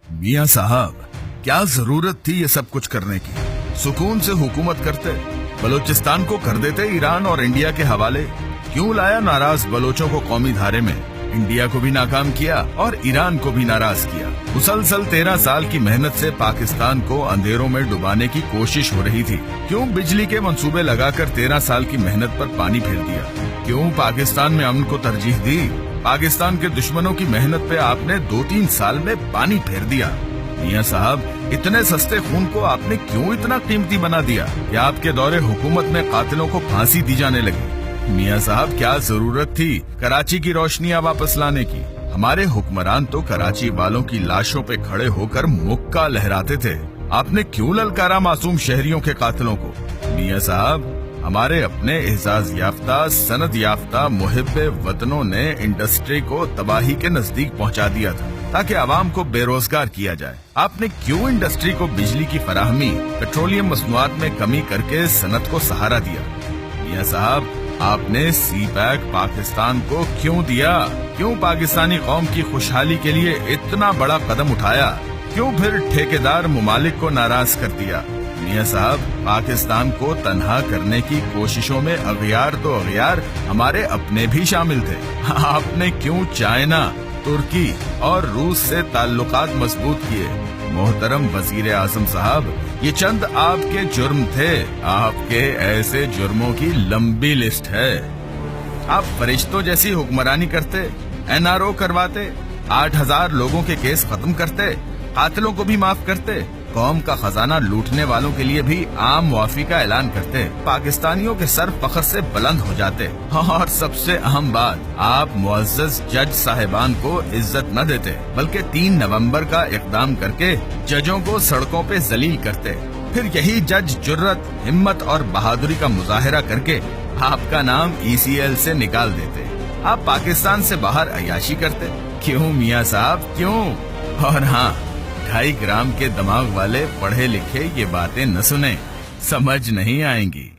मियां साहब, क्या जरूरत थी ये सब कुछ करने की? सुकून से हुकूमत करते, बलूचिस्तान को कर देते ईरान और इंडिया के हवाले। क्यों लाया नाराज बलोचों को कौमी धारे में? इंडिया को भी नाकाम किया और ईरान को भी नाराज किया। मुसलसल 13 साल की मेहनत से पाकिस्तान को अंधेरों में डुबाने की कोशिश हो रही थी। क्यों बिजली के मंसूबे लगाकर 13 साल की मेहनत पर पानी फेर दिया? क्यों पाकिस्तान में अमन को तरजीह दी? पाकिस्तान के दुश्मनों की मेहनत पे आपने 2-3 साल में पानी फेर दिया। मियां साहब, इतने सस्ते खून को आपने क्यों इतना कीमती बना दिया कि आपके दौरे हुकूमत में कातिलों को फांसी दी जाने लगी? मियां साहब, क्या जरूरत थी कराची की रोशनियां वापस लाने की? हमारे हुक्मरान तो कराची वालों की लाशों पे खड़े होकर मुक्का लहराते थे। आपने क्यों ललकारा मासूम शहरियों के कातिलों को? मियां साहब, हमारे अपने एहसास याफ्ता सनद याफ्ता मुहिब्बे वतनों ने इंडस्ट्री को तबाही के नजदीक पहुंचा दिया था ताकि आवाम को बेरोजगार किया जाए। आपने क्यों इंडस्ट्री को बिजली की फराहमी, पेट्रोलियम मसनूआत में कमी करके सनत को सहारा दिया? मियां साहब, आपने सी पैक पाकिस्तान को क्यों दिया? क्यों पाकिस्तानी कौम की खुशहाली के लिए इतना बड़ा कदम उठाया? क्यों फिर ठेकेदार मुमालिक को नाराज कर दिया? मियां साहब, पाकिस्तान को तन्हा करने की कोशिशों में अगयार तो अगयार हमारे अपने भी शामिल थे। आपने क्यों चाइना, तुर्की और रूस से ताल्लुकात मजबूत किए? मोहतरम वजीर आजम साहब, ये चंद आपके जुर्म थे। आपके ऐसे जुर्मों की लंबी लिस्ट है। आप फरिश्तों जैसी हुक्मरानी करते, एनआरओ करवाते, 8000 लोगों के केस खत्म करते, कातिलों को भी माफ करते, कौम का खजाना लूटने वालों के लिए भी आम मुआफी का ऐलान करते, पाकिस्तानियों के सर फख्र से बुलंद हो जाते, और सबसे अहम बात, आप मुअज़्ज़ज़ जज साहिबान को इज्जत न देते बल्कि 3 नवंबर का इक़दाम करके जजों को सड़कों पे जलील करते। फिर यही जज जुर्रत, हिम्मत और बहादुरी का मुजाहिरा करके आपका नाम ECL से निकाल देते। आप पाकिस्तान से बाहर अयाशी करते। क्यों मियां साहब, क्यों? और हाँ, 2.5 ग्राम के दिमाग वाले पढ़े लिखे ये बातें न सुने, समझ नहीं आएंगी।